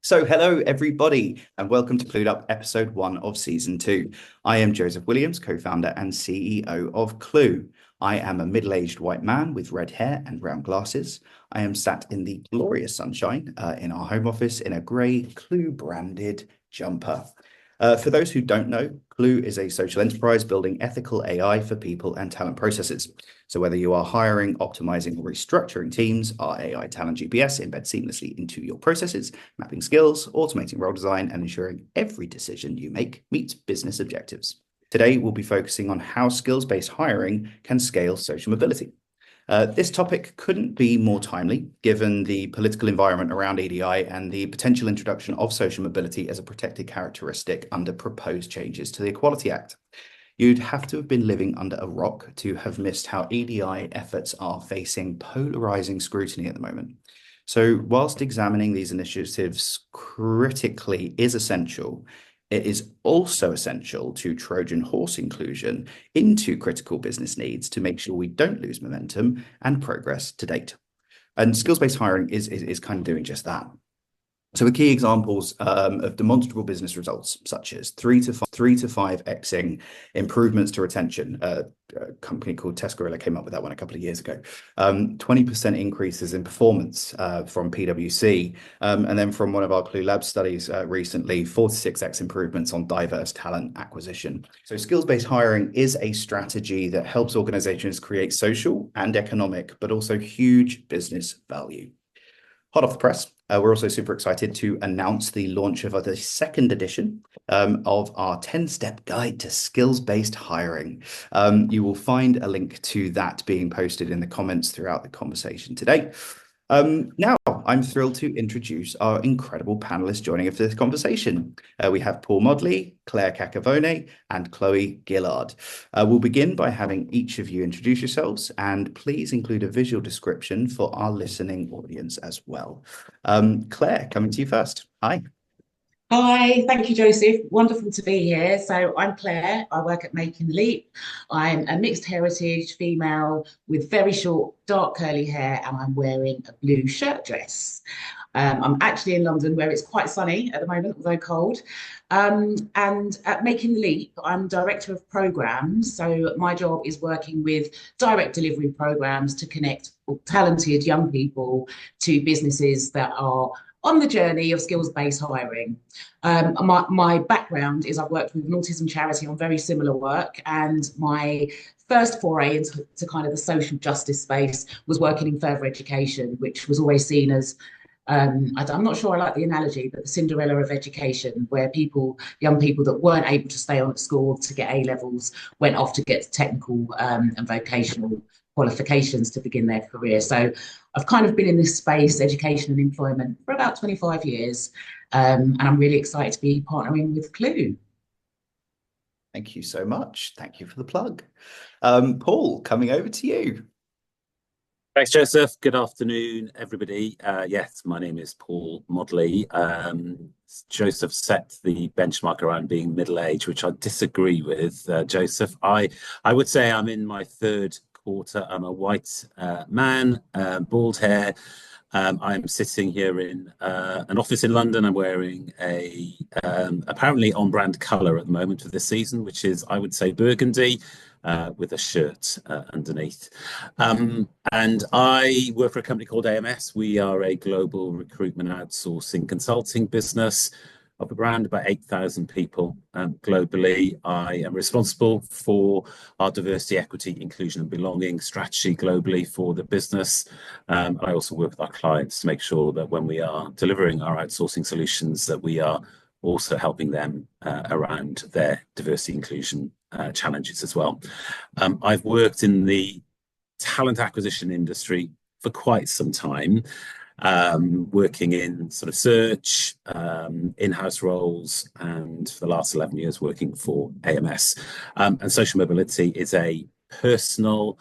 So hello, everybody, and welcome to Clu'd Up, episode 1 of season 2. I am Joseph Williams, co-founder and CEO of Clu. I am a middle-aged white man with red hair and round glasses. I am sat in the glorious sunshine in our home office in a grey Clu-branded jumper. For those who don't know, Clu is a social enterprise building ethical AI for people and talent processes. So whether you are hiring, optimizing, or restructuring teams, our AI talent GPS embeds seamlessly into your processes, mapping skills, automating role design, and ensuring every decision you make meets business objectives. Today, we'll be focusing on how skills-based hiring can scale social mobility. This topic couldn't be more timely, given the political environment around EDI and the potential introduction of social mobility as a protected characteristic under proposed changes to the Equality Act. You'd have to have been living under a rock to have missed how EDI efforts are facing polarizing scrutiny at the moment. So whilst examining these initiatives critically is essential, it is also essential to Trojan horse inclusion into critical business needs to make sure we don't lose momentum and progress to date. And skills-based hiring is kind of doing just that. So the key examples of demonstrable business results, such as 3 to 5xing improvements to retention. A company called Tescarilla came up with that one a couple of years ago. 20% increases in performance from PwC. And then from one of our Clue Lab studies recently, 4 to 6x improvements on diverse talent acquisition. So skills-based hiring is a strategy that helps organizations create social and economic, but also huge business value. Hot off the press, we're also super excited to announce the launch of the second edition of our 10-step guide to skills-based hiring. You will find a link to that being posted in the comments throughout the conversation today. Now, I'm thrilled to introduce our incredible panelists joining us for this conversation. We have Paul Modley, Claire Cacavone, and Chloe Gillard. We'll begin by having each of you introduce yourselves, and please include a visual description for our listening audience as well. Claire, coming to you first. Hi. Hi, thank you, Joseph. Wonderful to be here. So I'm Claire. I work at Making the Leap. I'm a mixed heritage female with very short, dark curly hair, and I'm wearing a blue shirt dress. I'm actually in London, where it's quite sunny at the moment, although cold. And at Making the Leap, I'm director of programs. So my job is working with direct delivery programs to connect talented young people to businesses that are on the journey of skills-based hiring. My background is I've worked with an autism charity on very similar work, and my first foray into kind of the social justice space was working in further education, which was always seen as, I'm not sure I like the analogy, but the Cinderella of education, where young people that weren't able to stay on at school to get A levels went off to get technical and vocational qualifications to begin their career. So I've kind of been in this space, education and employment, for about 25 years. And I'm really excited to be partnering with Clu. Thank you so much. Thank you for the plug. Paul, coming over to you. Thanks, Joseph. Good afternoon, everybody. Yes, my name is Paul Modley. Joseph set the benchmark around being middle-aged, which I disagree with, Joseph. I would say I'm in my third quarter. I'm a white man, bald hair. I'm sitting here in an office in London. I'm wearing a apparently on-brand colour at the moment for this season, which is, I would say, burgundy, with a shirt underneath. And I work for a company called AMS. We are a global recruitment outsourcing consulting business of around about 8,000 people globally. I am responsible for our diversity, equity, inclusion and belonging strategy globally for the business. I also work with our clients to make sure that when we are delivering our outsourcing solutions, that we are also helping them around their diversity inclusion challenges as well. I've worked in the talent acquisition industry for quite some time, working in sort of search, in-house roles, and for the last 11 years working for AMS. And social mobility is a personal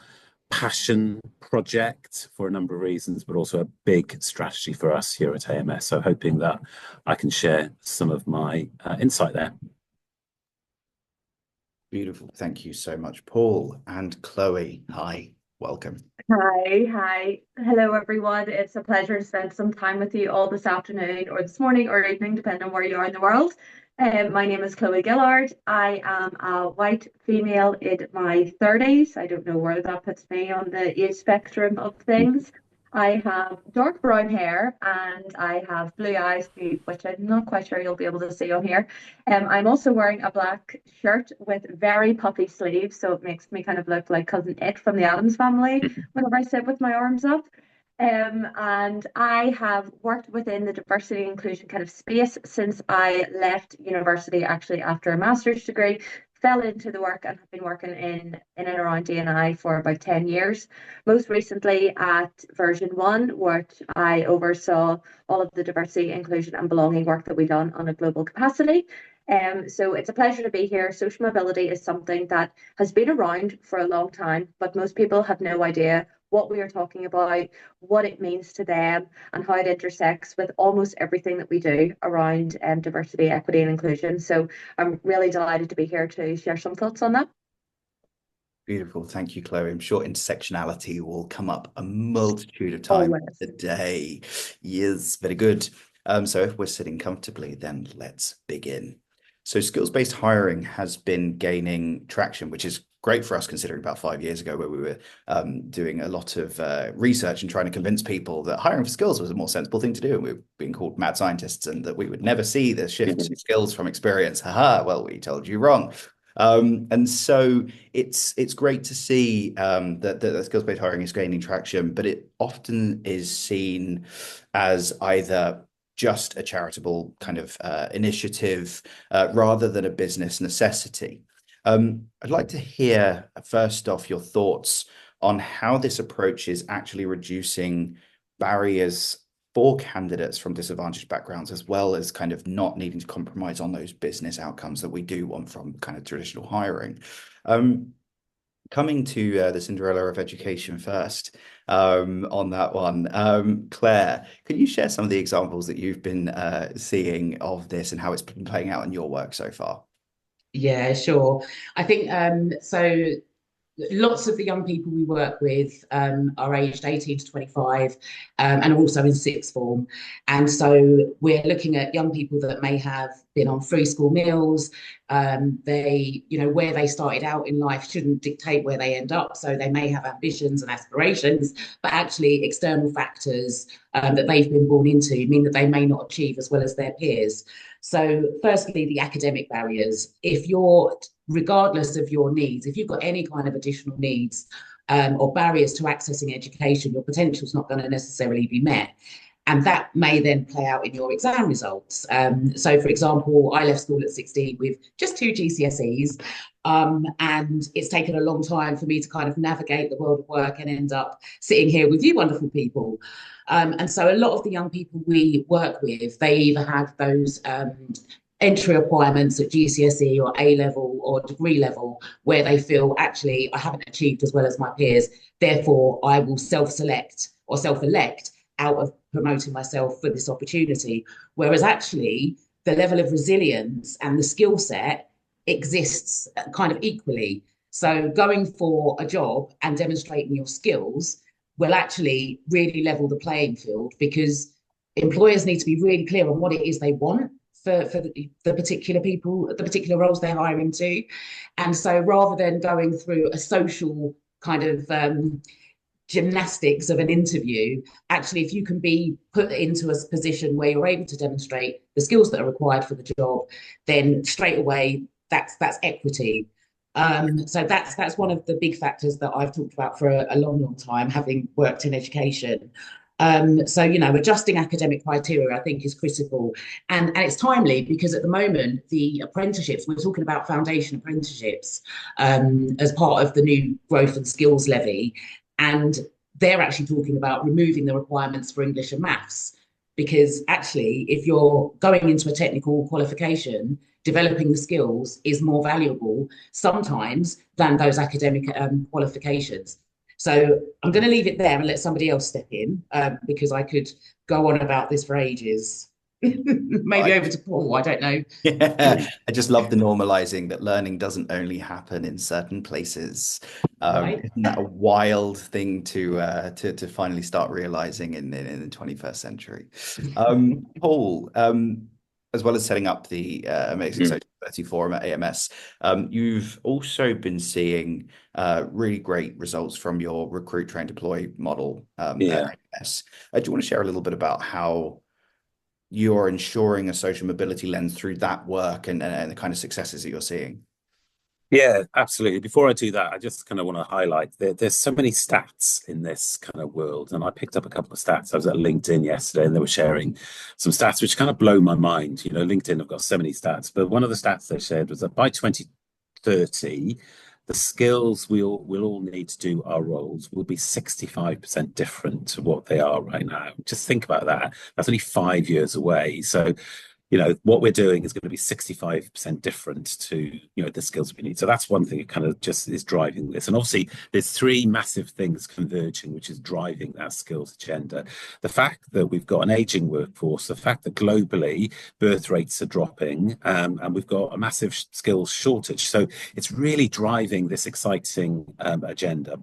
passion project for a number of reasons, but also a big strategy for us here at AMS. So hoping that I can share some of my insight there. Beautiful. Thank you so much, Paul. And Chloe, hi, welcome. Hi. Hello, everyone. It's a pleasure to spend some time with you all this afternoon or this morning or evening, depending on where you are in the world. My name is Chloe Gillard. I am a white female in my 30s. I don't know where that puts me on the age spectrum of things. I have dark brown hair and I have blue eyes, which I'm not quite sure you'll be able to see on here. I'm also wearing a black shirt with very puffy sleeves, so it makes me kind of look like Cousin It from the Addams Family whenever I sit with my arms up. And I have worked within the diversity and inclusion kind of space since I left university, actually after a master's degree, fell into the work and have been working in and around D&I for about 10 years. Most recently at version one, which I oversaw all of the diversity, inclusion and belonging work that we've done on a global capacity. So it's a pleasure to be here. Social mobility is something that has been around for a long time, but most people have no idea what we are talking about, what it means to them, and how it intersects with almost everything that we do around diversity, equity, and inclusion. So I'm really delighted to be here to share some thoughts on that. Beautiful. Thank you, Chloe. I'm sure intersectionality will come up a multitude of times Always. today. Yes, very good. So if we're sitting comfortably, then let's begin. So skills-based hiring has been gaining traction, which is great for us considering about 5 years ago where we were doing a lot of research and trying to convince people that hiring for skills was a more sensible thing to do. And we were being called mad scientists and that we would never see the shift to skills from experience. Haha, well, we told you wrong. And so it's great to see that skills-based hiring is gaining traction, but it often is seen as either just a charitable kind of initiative rather than a business necessity. I'd like to hear first off your thoughts on how this approach is actually reducing barriers for candidates from disadvantaged backgrounds, as well as kind of not needing to compromise on those business outcomes that we do want from kind of traditional hiring. Coming to the Cinderella of education first, on that one, Claire, could you share some of the examples that you've been seeing of this and how it's been playing out in your work so far? Yeah, sure. I think so. Lots of the young people we work with are aged 18 to 25 and are also in sixth form. And so we're looking at young people that may have been on free school meals. Where they started out in life shouldn't dictate where they end up. So they may have ambitions and aspirations, but actually external factors that they've been born into mean that they may not achieve as well as their peers. So firstly, the academic barriers. If you're regardless of your needs, if you've got any kind of additional needs or barriers to accessing education, your potential is not going to necessarily be met. And that may then play out in your exam results. So, for example, I left school at 16 with just 2 GCSEs. And it's taken a long time for me to kind of navigate the world of work and end up sitting here with you wonderful people. And so a lot of the young people we work with, they either have those entry requirements at GCSE or A level or degree level where they feel actually I haven't achieved as well as my peers, therefore I will self-select or self-elect out of promoting myself for this opportunity. Whereas actually the level of resilience and the skill set exists kind of equally. So going for a job and demonstrating your skills will actually really level the playing field because employers need to be really clear on what it is they want for the particular people, the particular roles they're hiring to. And so rather than going through a social kind of gymnastics of an interview, actually, if you can be put into a position where you're able to demonstrate the skills that are required for the job, then straight away, that's equity. So that's one of the big factors that I've talked about for a long time, having worked in education. So, adjusting academic criteria, I think, is critical. And it's timely because at the moment, the apprenticeships, we're talking about foundation apprenticeships as part of the new growth and skills levy. And they're actually talking about removing the requirements for English and maths. Because actually, if you're going into a technical qualification, developing the skills is more valuable sometimes than those academic qualifications. So I'm going to leave it there and let somebody else step in because I could go on about this for ages. Maybe over to Paul, I don't know. Yeah, I just love the normalizing that learning doesn't only happen in certain places. Right. Isn't that a wild thing to finally start realizing in the 21st century? Paul, as well as setting up the Amazing Mm. Sociability Forum at AMS, you've also been seeing really great results from your recruit, train, deploy model Yeah. at AMS. Do you want to share a little bit about how you're ensuring a social mobility lens through that work and the kind of successes that you're seeing? Yeah, absolutely. Before I do that, I just kind of want to highlight that there's so many stats in this kind of world. And I picked up a couple of stats. I was at LinkedIn yesterday and they were sharing some stats which kind of blow my mind. You know, LinkedIn have got so many stats, but one of the stats they shared was that by 2030, the skills we'll all need to do our roles will be 65% different to what they are right now. Just think about that. That's only 5 years away. So what we're doing is going to be 65% different to, the skills we need. So that's one thing that kind of just is driving this. And obviously, there's three massive things converging, which is driving that skills agenda. The fact that we've got an aging workforce, the fact that globally birth rates are dropping, and we've got a massive skills shortage. So it's really driving this exciting agenda.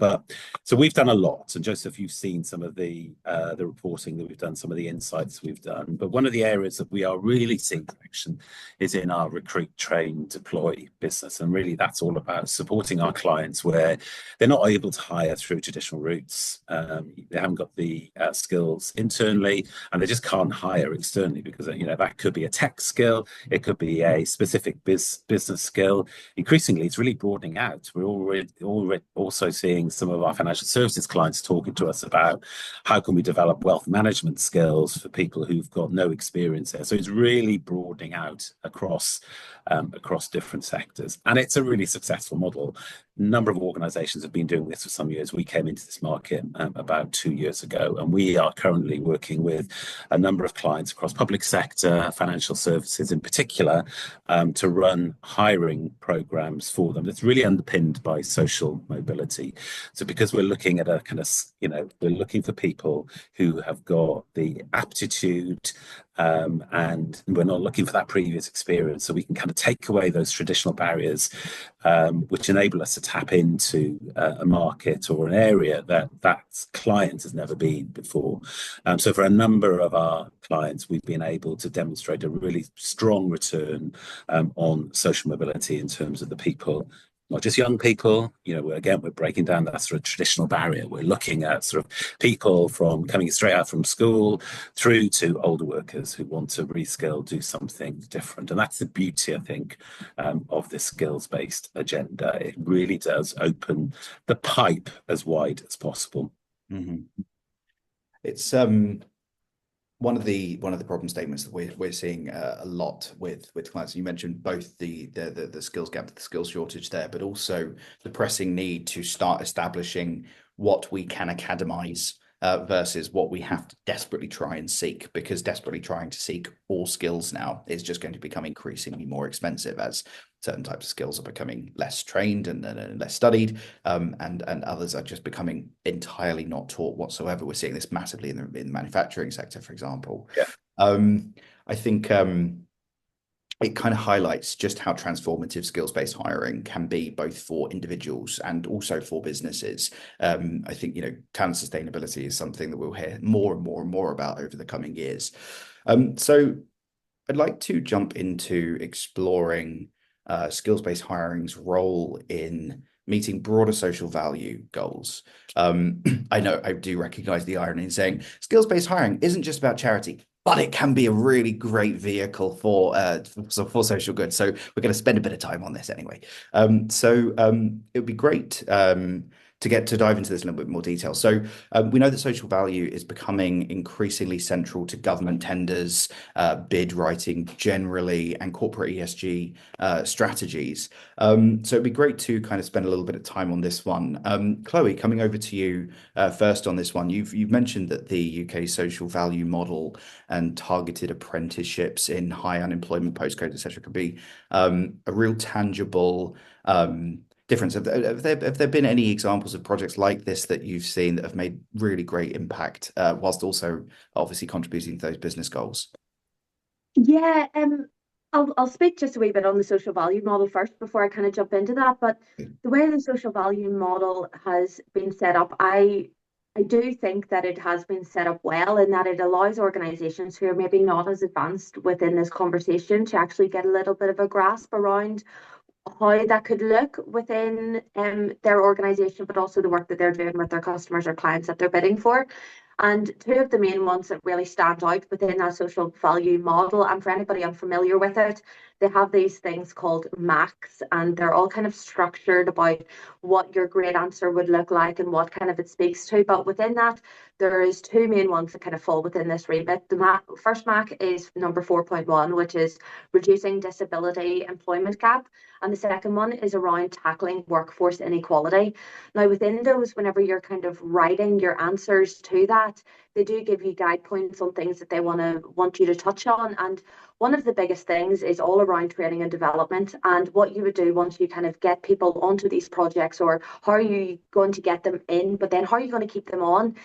So we've done a lot. And Joseph, you've seen some of the reporting that we've done, some of the insights we've done. But one of the areas that we are really seeing traction is in our recruit, train, deploy business. And really that's all about supporting our clients where they're not able to hire through traditional routes. They haven't got the skills internally and they just can't hire externally because, that could be a tech skill. It could be a specific business skill. Increasingly, it's really broadening out. We're already also seeing some of our financial services clients talking to us about how can we develop wealth management skills for people who've got no experience there. So it's really broadening out across different sectors, and it's a really successful model. A number of organizations have been doing this for some years. We came into this market about 2 years ago, and we are currently working with a number of clients across public sector, financial services in particular, to run hiring programs for them that's really underpinned by social mobility. So because we're looking at a kind of, we're looking for people who have got the aptitude, and we're not looking for that previous experience. So we can kind of take away those traditional barriers, which enable us to tap into a market or an area that client has never been before. So for a number of our clients, we've been able to demonstrate a really strong return on social mobility in terms of the people, not just young people. We're breaking down that sort of traditional barrier. We're looking at sort of people from coming straight out from school through to older workers who want to reskill, do something different. And that's the beauty, I think, of this skills-based agenda. It really does open the pipe as wide as possible. Mm-hmm. It's one of the problem statements that we're seeing a lot with clients. You mentioned both the skills gap, the skills shortage there, but also the pressing need to start establishing what we can academize versus what we have to desperately try and seek, because desperately trying to seek all skills now is just going to become increasingly more expensive as certain types of skills are becoming less trained and less studied, and others are just becoming entirely not taught whatsoever. We're seeing this massively in the manufacturing sector, for example. Yeah. I think it kind of highlights just how transformative skills-based hiring can be, both for individuals and also for businesses. I think, talent sustainability is something that we'll hear more and more and more about over the coming years. So I'd like to jump into exploring skills-based hiring's role in meeting broader social value goals. I know I do recognize the irony in saying skills-based hiring isn't just about charity, but it can be a really great vehicle for social good. So we're going to spend a bit of time on this anyway. It would be great to dive into this in a little bit more detail. So we know that social value is becoming increasingly central to government tenders, bid writing generally, and corporate ESG strategies. So it'd be great to kind of spend a little bit of time on this one. Chloe, coming over to you first on this one. You've mentioned that the UK social value model and targeted apprenticeships in high unemployment postcodes, etc., could be a real tangible difference. Have there been any examples of projects like this that you've seen that have made really great impact, whilst also obviously contributing to those business goals? Yeah, I'll speak just a wee bit on the social value model first before I kind of jump into that. But the way the social value model has been set up, I do think that it has been set up well in that it allows organizations who are maybe not as advanced within this conversation to actually get a little bit of a grasp around how that could look within their organization, but also the work that they're doing with their customers or clients that they're bidding for. And two of the main ones that really stand out within that social value model, and for anybody unfamiliar with it, they have these things called MACs, and they're all kind of structured about what your great answer would look like and what kind of it speaks to. But within that, there is two main ones that kind of fall within this remit. The first MAC is number 4.1, which is reducing disability employment gap. And the second one is around tackling workforce inequality. Now, within those, whenever you're kind of writing your answers to that, they do give you guide points on things that they want you to touch on. And one of the biggest things is all around training and development and what you would do once you kind of get people onto these projects, or how are you going to get them in, but then how are you going to keep them on?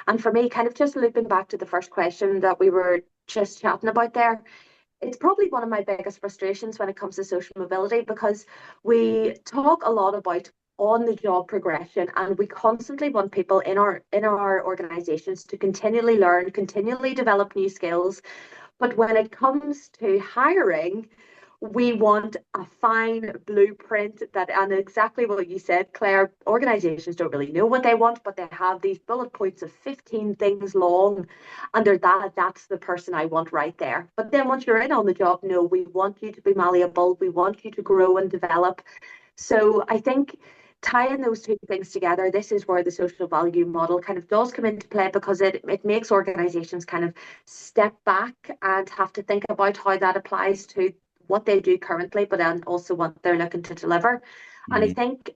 And for me, kind of just looping back to the first question that we were just chatting about there, it's probably one of my biggest frustrations when it comes to social mobility, because we talk a lot about on the job progression, and we constantly want people in our organizations to continually learn, continually develop new skills. But when it comes to hiring, we want a fine blueprint that, and exactly what you said, Claire, organizations don't really know what they want, but they have these bullet points of 15 things long, and that's the person I want right there. But then once you're in on the job, no, we want you to be malleable, we want you to grow and develop. So I think tying those two things together, this is where the social value model kind of does come into play, because it makes organizations kind of step back and have to think about how that applies to what they do currently, but then also what they're looking to deliver. And I think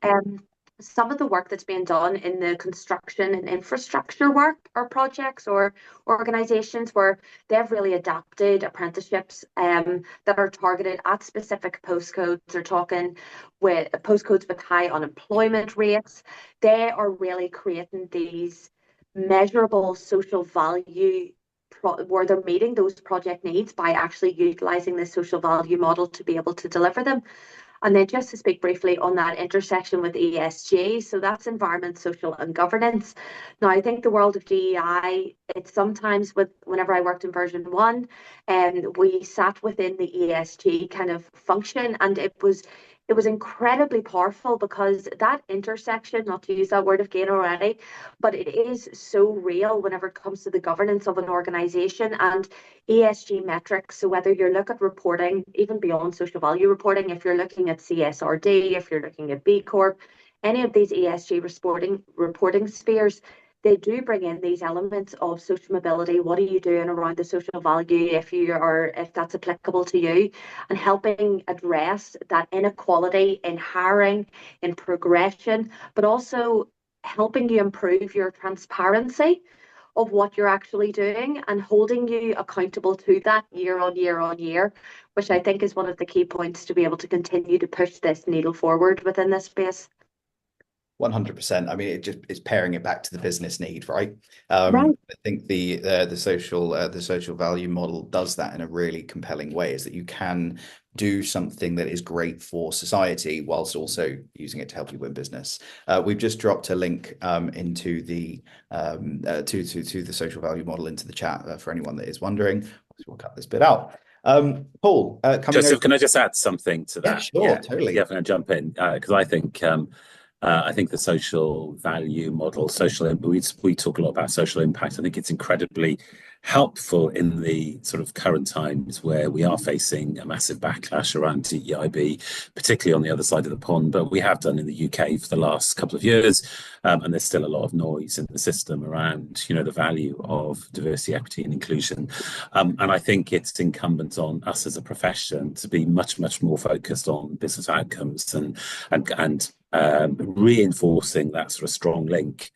some of the work that's being done in the construction and infrastructure work or projects or organizations where they've really adapted apprenticeships that are targeted at specific postcodes. They're talking with postcodes with high unemployment rates. They are really creating these measurable social value where they're meeting those project needs by actually utilizing the social value model to be able to deliver them. And then just to speak briefly on that intersection with ESG, so that's environment, social and governance. Now, I think the world of DEI, it's sometimes whenever I worked in version one, and we sat within the ESG kind of function, and it was incredibly powerful, because that intersection, not to use that word again already, but it is so real whenever it comes to the governance of an organization and ESG metrics. So whether you're looking at reporting, even beyond social value reporting, if you're looking at CSRD, if you're looking at B Corp, any of these ESG reporting spheres, they do bring in these elements of social mobility. What are you doing around the social value, if that's applicable to you, and helping address that inequality in hiring, in progression, but also helping you improve your transparency of what you're actually doing and holding you accountable to that year on year on year, which I think is one of the key points to be able to continue to push this needle forward within this space. 100%. I mean, it just is pairing it back to the business need, right? Right. I think the social value model does that in a really compelling way, is that you can do something that is great for society whilst also using it to help you win business. We've just dropped a link into the to the social value model into the chat for anyone that is wondering. We'll cut this bit out. Paul, coming Joseph, over. can I just add something to that? Yeah, sure, totally. Yeah, I'm going to jump in because I think the social value model, we talk a lot about social impact. I think it's incredibly helpful in the sort of current times where we are facing a massive backlash around DEIB, particularly on the other side of the pond. But we have done in the UK for the last couple of years, and there's still a lot of noise in the system around, the value of diversity, equity, and inclusion. And I think it's incumbent on us as a profession to be much, much more focused on business outcomes and reinforcing that sort of strong link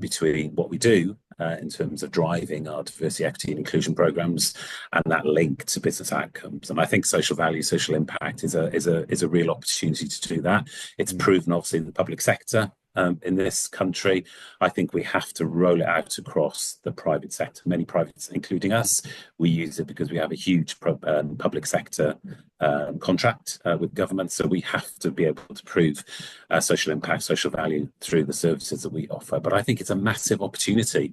between what we do in terms of driving our diversity, equity, and inclusion programs, and that link to business outcomes. And I think social value, social impact is a real opportunity to do that. It's proven, obviously, in the public sector. in this country. I think we have to roll it out across the private sector. Many privates, including us, we use it because we have a huge public sector contract with government. So we have to be able to prove social impact, social value through the services that we offer. But I think it's a massive opportunity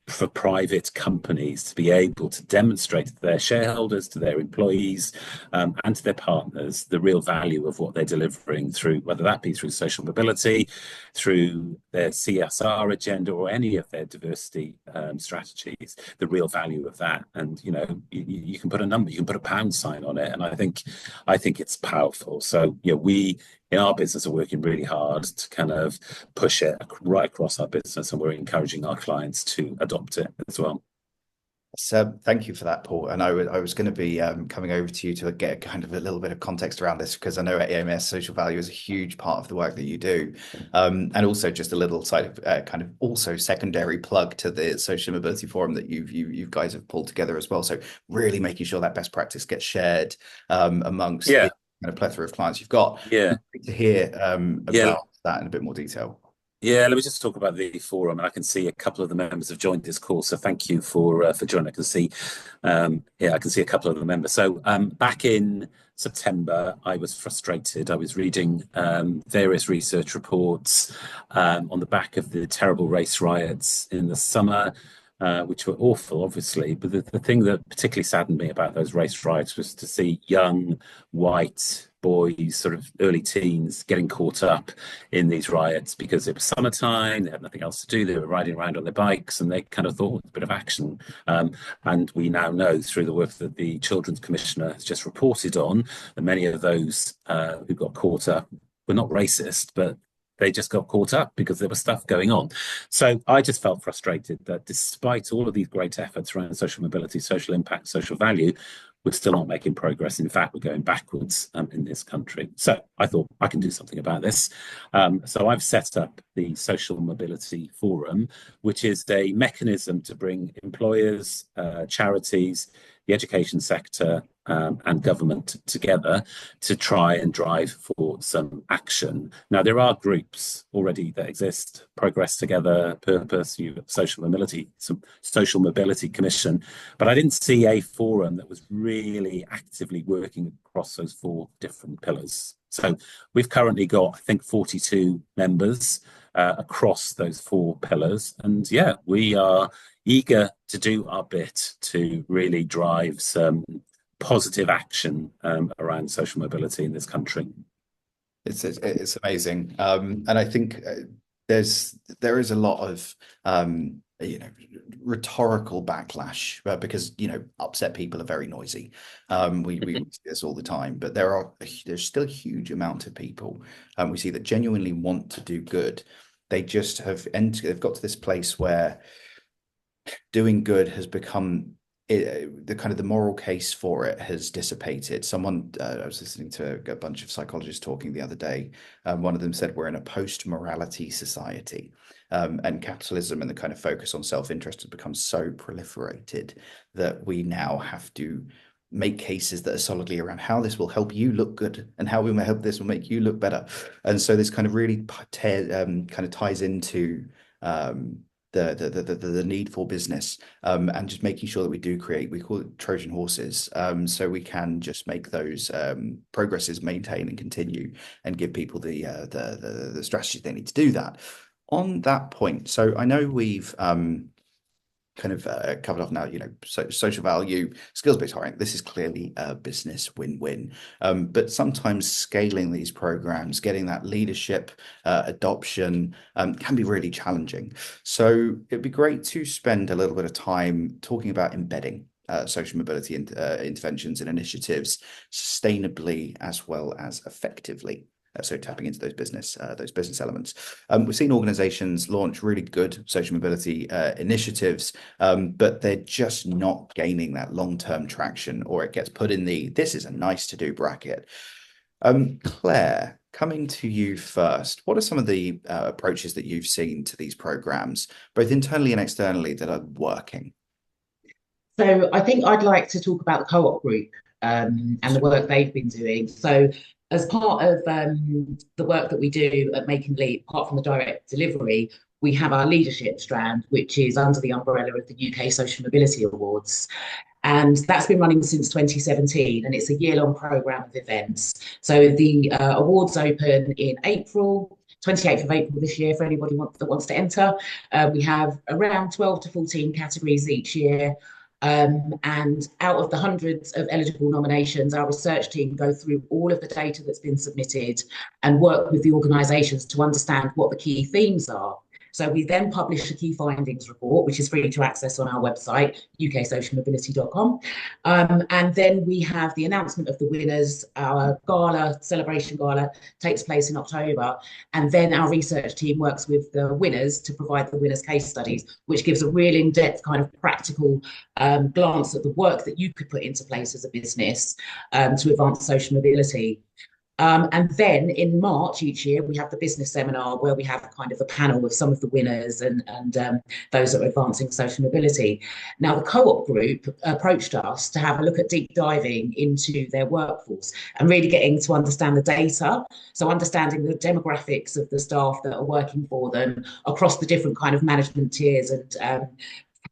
for private companies to be able to demonstrate to their shareholders, to their employees, and to their partners the real value of what they're delivering through, whether that be through social mobility, through their CSR agenda, or any of their diversity strategies, the real value of that. And you can put a number, you can put a pound sign on it, and I think it's powerful. So we in our business are working really hard to kind of push it right across our business, and we're encouraging our clients to adopt it as well. So thank you for that, Paul. And I was going to be coming over to you to get kind of a little bit of context around this, because I know at EMS social value is a huge part of the work that you do, and also just a little side of kind of also secondary plug to the social mobility forum that you guys have pulled together as well. So really making sure that best practice gets shared amongst the kind of plethora of clients you've got. Yeah, to hear about that in a bit more detail. Yeah, let me just talk about the forum. And I can see a couple of the members have joined this call, so thank you for joining. I can see, I can see a couple of the members. So back in September, I was frustrated. I was reading various research reports on the back of the terrible race riots in the summer, which were awful, obviously. But the thing that particularly saddened me about those race riots was to see young white boys, sort of early teens, getting caught up in these riots because it was summertime, they had nothing else to do, they were riding around on their bikes, and they kind of thought a bit of action. And we now know through the work that the Children's Commissioner has just reported on that many of those who got caught up were not racist, but they just got caught up because there was stuff going on. So I just felt frustrated that despite all of these great efforts around social mobility, social impact, social value, we're still not making progress. In fact, we're going backwards in this country. So I thought I can do something about this. So I've set up the Social Mobility Forum, which is a mechanism to bring employers, charities, the education sector, and government together to try and drive for some action. Now, there are groups already that exist: Progress Together, Purpose, Social Mobility, some Social Mobility Commission. But I didn't see a forum that was really actively working across those four different pillars. So we've currently got, I think, 42 members across those four pillars. And yeah, we are eager to do our bit to really drive some positive action around social mobility in this country. It's amazing, and I think there is a lot of rhetorical backlash because upset people are very noisy. We see this all the time, but there's still a huge amount of people we see that genuinely want to do good. They just they've got to this place where doing good has become the moral case for it has dissipated. I was listening to a bunch of psychologists talking the other day. One of them said we're in a post-morality society, and capitalism and the kind of focus on self-interest has become so proliferated that we now have to make cases that are solidly around how this will help you look good and how we may help this will make you look better. And so this kind of really kind of ties into the need for business, and just making sure that we do create, we call it Trojan horses, so we can just make those progresses maintain and continue and give people the strategies they need to do that. On that point, so I know we've kind of covered off now, social value, skills-based hiring. This is clearly a business win-win. But sometimes scaling these programs, getting that leadership adoption can be really challenging. So it'd be great to spend a little bit of time talking about embedding social mobility interventions and initiatives sustainably as well as effectively. So tapping into those business elements. We've seen organizations launch really good social mobility initiatives, but they're just not gaining that long-term traction, or it gets put in this is a nice to do bracket. Claire, coming to you first, what are some of the approaches that you've seen to these programs, both internally and externally, that are working? So I think I'd like to talk about the co-op group and the work they've been doing. So as part of the work that we do at Making Leap, apart from the direct delivery, we have our leadership strand, which is under the umbrella of the UK Social Mobility Awards. And that's been running since 2017, and it's a year-long programme of events. So the awards open in April, 28th of April this year, for anybody that wants to enter. We have around 12 to 14 categories each year. And out of the hundreds of eligible nominations, our research team go through all of the data that's been submitted and work with the organisations to understand what the key themes are. So we then publish a key findings report, which is free to access on our website, uksocialmobility.com. And then we have the announcement of the winners. Our celebration gala takes place in October. And then our research team works with the winners to provide the winners' case studies, which gives a real in-depth kind of practical glance at the work that you could put into place as a business to advance social mobility. And then in March each year, we have the business seminar where we have kind of a panel with some of the winners and those that are advancing social mobility. Now, the co-op group approached us to have a look at deep diving into their workforce and really getting to understand the data. So understanding the demographics of the staff that are working for them across the different kind of management tiers and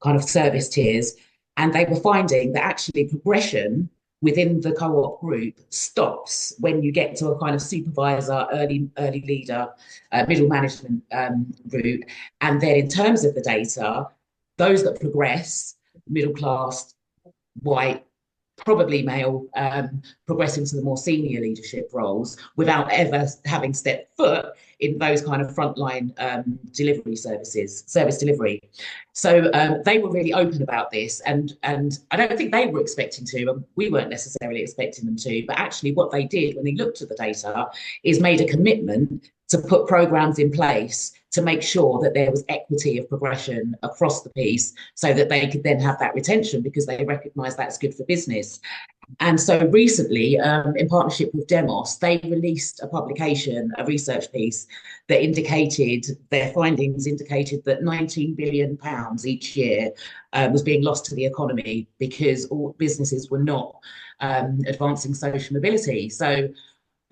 kind of service tiers. And they were finding that actually progression within the co-op group stops when you get to a kind of supervisor, early leader, middle management route. And then in terms of the data, those that progress, middle class, white, probably male, progressing to the more senior leadership roles without ever having stepped foot in those kind of frontline service delivery. So they were really open about this, and I don't think they were expecting to, and we weren't necessarily expecting them to, but actually what they did when they looked at the data is made a commitment to put programs in place to make sure that there was equity of progression across the piece so that they could then have that retention because they recognise that's good for business. And so recently, in partnership with Demos, they released a publication, a research piece that indicated, their findings indicated that £19 billion each year was being lost to the economy because all businesses were not advancing social mobility. So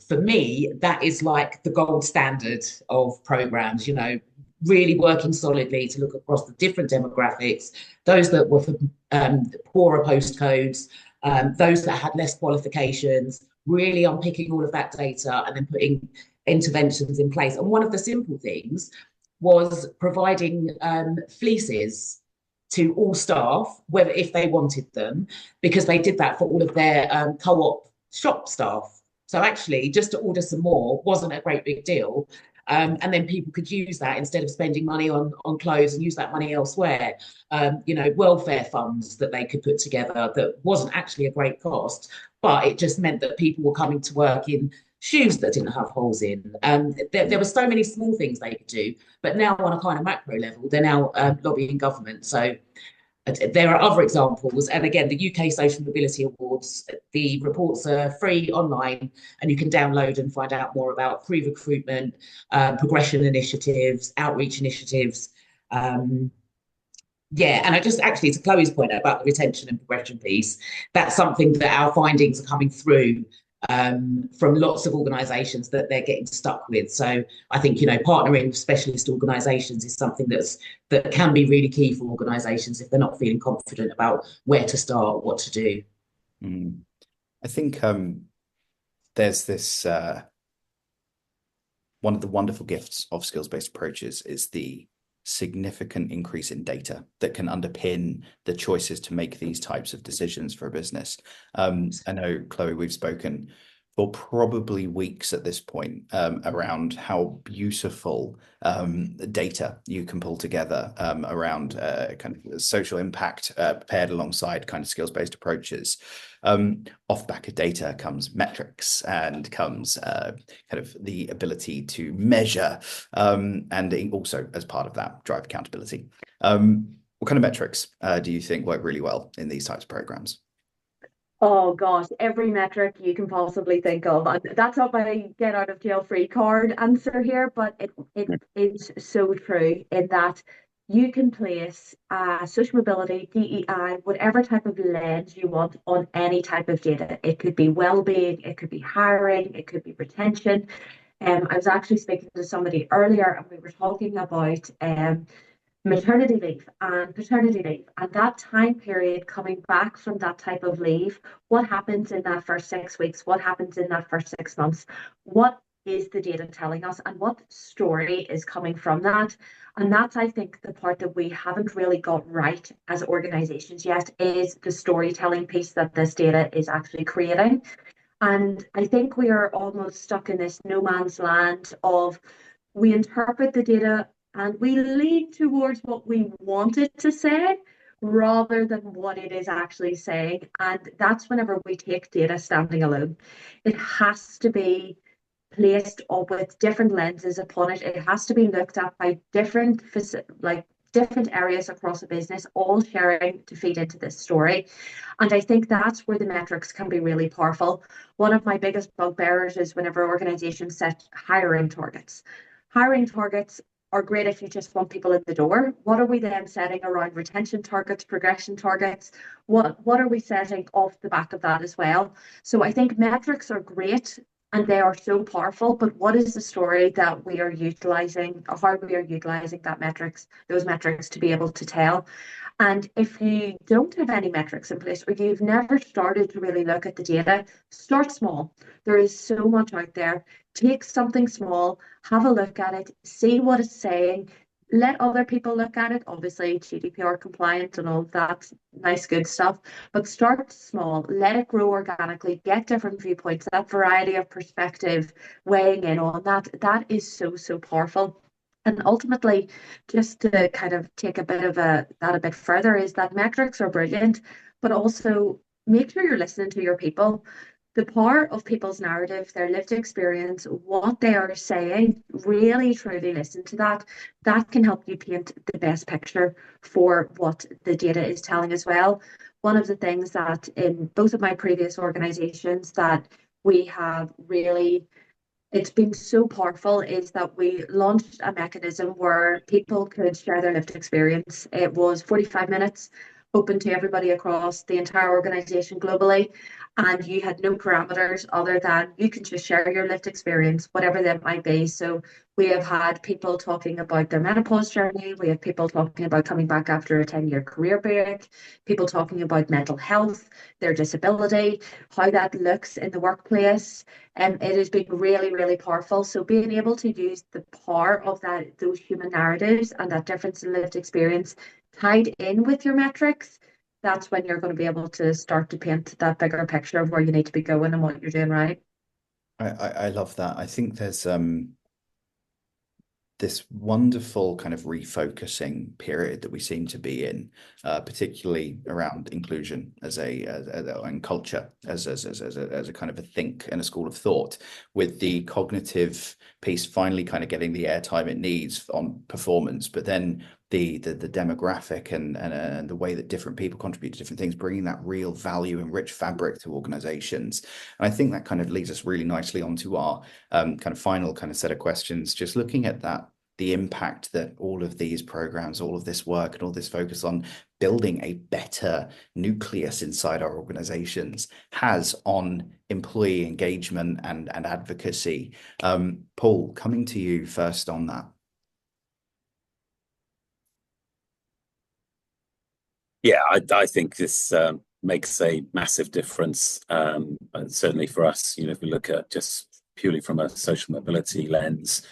for me, that is like the gold standard of programs, you know, really working solidly to look across the different demographics, those that were for poorer postcodes, those that had less qualifications, really unpicking all of that data and then putting interventions in place. And one of the simple things was providing fleeces to all staff, whether if they wanted them, because they did that for all of their co-op shop staff. So actually, just to order some more wasn't a great big deal. And then people could use that instead of spending money on clothes and use that money elsewhere. You know, welfare funds that they could put together that wasn't actually a great cost, but it just meant that people were coming to work in shoes that didn't have holes in. There were so many small things they could do, but now on a kind of macro level, they're now lobbying government. So there are other examples. And again, the UK Social Mobility Awards, the reports are free online and you can download and find out more about pre-recruitment, progression initiatives, outreach initiatives. Yeah, and I just actually, to Chloe's point about the retention and progression piece, that's something that our findings are coming through from lots of organisations that they're getting stuck with. So I think, you know, partnering with specialist organisations is something that can be really key for organisations if they're not feeling confident about where to start, what to do. I think there's this one of the wonderful gifts of skills-based approaches is the significant increase in data that can underpin the choices to make these types of decisions for a business. I know, Chloe, we've spoken for probably weeks at this point around how beautiful data you can pull together around kind of social impact paired alongside kind of skills-based approaches. Off back of data comes metrics and comes kind of the ability to measure and also as part of that drive accountability. What kind of metrics do you think work really well in these types of programs? Oh gosh, every metric you can possibly think of. And that's not my get out of jail free card answer here, but it is so true in that you can place social mobility, DEI, whatever type of lens you want on any type of data. It could be well-being, it could be hiring, it could be retention. I was actually speaking to somebody earlier and we were talking about maternity leave and paternity leave, and that time period coming back from that type of leave. What happens in that first 6 weeks? What happens in that first 6 months? What is the data telling us, and what story is coming from that? And that's, I think, the part that we haven't really got right as organizations yet, is the storytelling piece that this data is actually creating. And I think we are almost stuck in this no man's land of, we interpret the data and we lean towards what we want it to say rather than what it is actually saying. And that's whenever we take data standing alone. It has to be placed up with different lenses upon it. It has to be looked at by different areas across a business, all sharing to feed into this story. And I think that's where the metrics can be really powerful. One of my biggest bugbears is whenever organizations set hiring targets. Hiring targets are great if you just want people in the door. What are we then setting around retention targets, progression targets? What are we setting off the back of that as well? So I think metrics are great and they are so powerful, but what is the story that we are utilizing, or how we are utilizing those metrics to be able to tell? And if you don't have any metrics in place, or you've never started to really look at the data, start small. There is so much out there. Take something small, have a look at it, see what it's saying, let other people look at it, obviously GDPR compliant and all that nice good stuff, but start small, let it grow organically, get different viewpoints, that variety of perspective weighing in on that is so powerful. And ultimately, just to kind of take a bit of that a bit further, is that metrics are brilliant, but also make sure you're listening to your people. The power of people's narrative, their lived experience, what they are saying, really truly listen to that. That can help you paint the best picture for what the data is telling as well. One of the things that in both of my previous organizations that we have really, it's been so powerful, is that we launched a mechanism where people could share their lived experience. It was 45 minutes, open to everybody across the entire organization globally. And you had no parameters other than you can just share your lived experience, whatever that might be. So we have had people talking about their menopause journey. We have people talking about coming back after a 10-year career break, people talking about mental health, their disability, how that looks in the workplace. And it has been really, really powerful. So being able to use the power of those human narratives and that difference in lived experience tied in with your metrics, that's when you're going to be able to start to paint that bigger picture of where you need to be going and what you're doing right. I love that. I think there's this wonderful kind of refocusing period that we seem to be in, particularly around inclusion and culture as a kind of a think and a school of thought, with the cognitive piece finally kind of getting the airtime it needs on performance, but then the demographic and the way that different people contribute to different things, bringing that real value and rich fabric to organizations. And I think that kind of leads us really nicely onto our kind of final kind of set of questions, just looking at that, the impact that all of these programs, all of this work and all this focus on building a better nucleus inside our organizations has on employee engagement and advocacy. Paul, coming to you first on that. Yeah, I think this makes a massive difference. And certainly for us, if we look at just purely from a social mobility lens,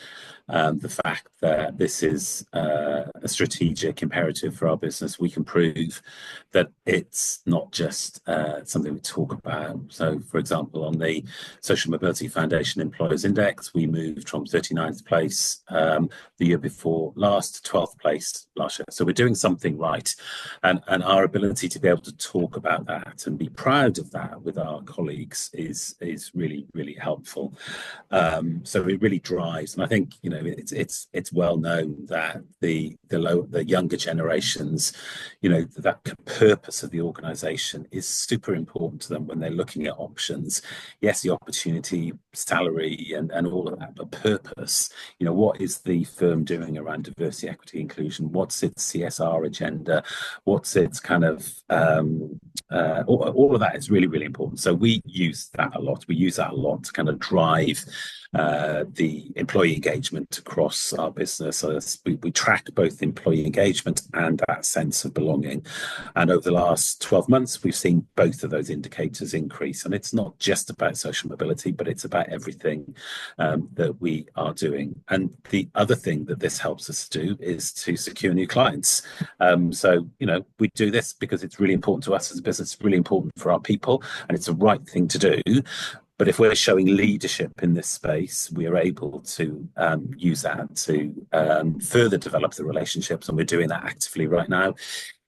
the fact that this is a strategic imperative for our business, we can prove that it's not just something we talk about. So, for example, on the Social Mobility Foundation Employers Index, we moved from 39th place the year before last to 12th place last year. So we're doing something right. And our ability to be able to talk about that and be proud of that with our colleagues is really, really helpful. So it really drives. And I think, know, it's well known that the younger generations, you know, that purpose of the organization is super important to them when they're looking at options. Yes, the opportunity, salary, and all of that, but purpose. You know, what is the firm doing around diversity, equity, inclusion? What's its CSR agenda? What's its kind of all of that is really, really important. So we use that a lot. We use that a lot to kind of drive the employee engagement across our business. So we track both employee engagement and that sense of belonging. And over the last 12 months, we've seen both of those indicators increase. And it's not just about social mobility, but it's about everything that we are doing. And the other thing that this helps us do is to secure new clients. So, you know, we do this because it's really important to us as a business, it's really important for our people, and it's the right thing to do. But if we're showing leadership in this space, we are able to use that to further develop the relationships, and we're doing that actively right now.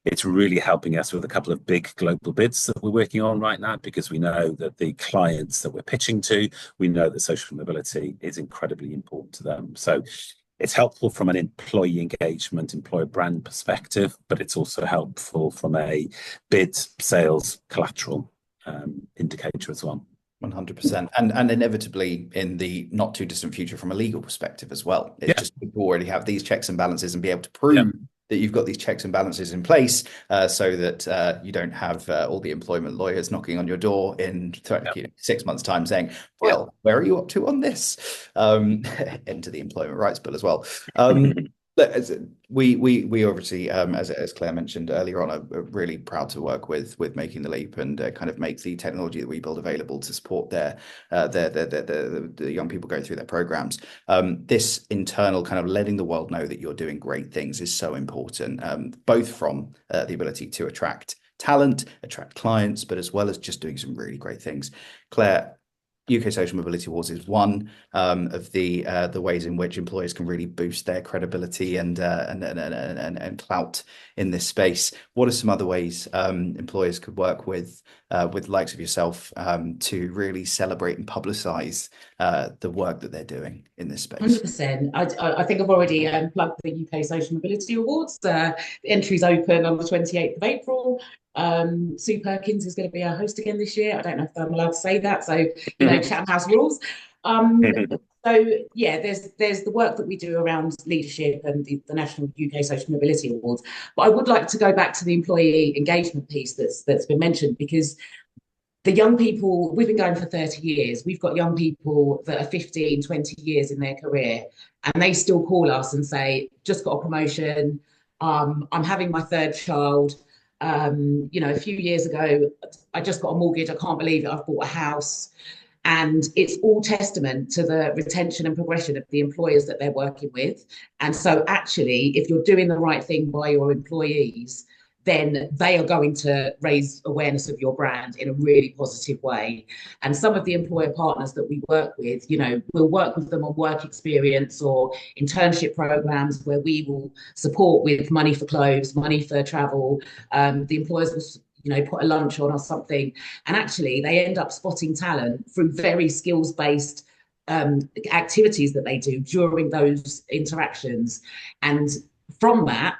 It's really helping us with a couple of big global bids that we're working on right now, because we know that the clients that we're pitching to, we know that social mobility is incredibly important to them. So it's helpful from an employee engagement, employer brand perspective, but it's also helpful from a bid sales collateral indicator as well. 100%. And inevitably in the not too distant future from a legal perspective as well. It's just people already have these checks and balances and be able to prove that you've got these checks and balances in place so that you don't have all the employment lawyers knocking on your door in 6 months' time saying, well, where are you up to on this? Enter the employment rights bill as well. We obviously, as Claire mentioned earlier on, are really proud to work with Making the Leap and kind of make the technology that we build available to support the young people going through their programs. This internal kind of letting the world know that you're doing great things is so important, both from the ability to attract talent, attract clients, but as well as just doing some really great things. Claire, UK Social Mobility Awards is one of the ways in which employers can really boost their credibility and clout in this space. What are some other ways employers could work with the likes of yourself to really celebrate and publicise the work that they're doing in this space? 100%. I think I've already plugged the UK Social Mobility Awards. The entries open on the 28th of April. Sue Perkins is going to be our host again this year. I don't know if I'm allowed to say that, so you know, Chatham House rules. So yeah, there's the work that we do around leadership and the National UK Social Mobility Awards. But I would like to go back to the employee engagement piece that's been mentioned, because the young people, we've been going for 30 years. We've got young people that are 15, 20 years in their career, and they still call us and say, just got a promotion, I'm having my third child. You know, a few years ago, I just got a mortgage. I can't believe it. I've bought a house. And it's all testament to the retention and progression of the employers that they're working with. And so actually, if you're doing the right thing by your employees, then they are going to raise awareness of your brand in a really positive way. And some of the employer partners that we work with, you know, we'll work with them on work experience or internship programs where we will support with money for clothes, money for travel. The employers will, you know, put a lunch on or something. And actually they end up spotting talent through very skills-based activities that they do during those interactions. And from that,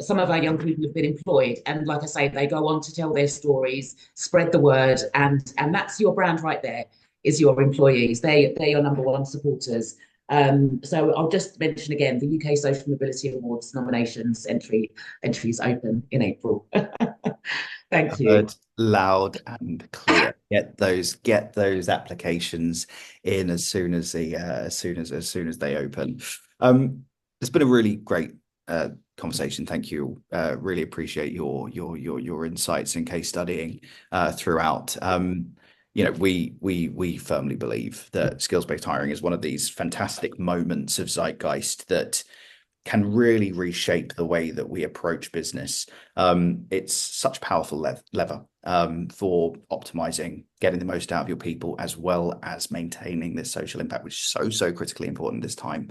some of our young people have been employed, and like I say, they go on to tell their stories, spread the word, and that's your brand right there, is your employees. They're your number one supporters. So I'll just mention again, the UK Social Mobility Awards nominations entries open in April. Thank you. Heard loud and clear. Get those applications in as soon as they open. It's been a really great conversation. Thank you. Really appreciate your insights and case studying throughout. You know, we firmly believe that skills-based hiring is one of these fantastic moments of zeitgeist that can really reshape the way that we approach business. It's such a powerful lever for optimizing, getting the most out of your people, as well as maintaining this social impact, which is so critically important this time.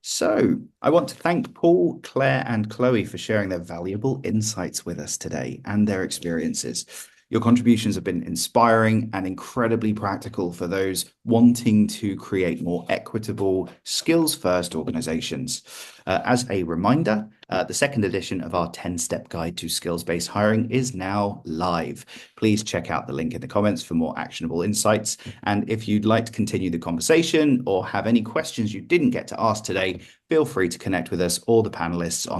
So I want to thank Paul, Claire, and Chloe for sharing their valuable insights with us today and their experiences. Your contributions have been inspiring and incredibly practical for those wanting to create more equitable, skills-first organizations. As a reminder, the second edition of our 10-step guide to skills-based hiring is now live. Please check out the link in the comments for more actionable insights. And if you'd like to continue the conversation or have any questions you didn't get to ask today, feel free to connect with us or the panelists on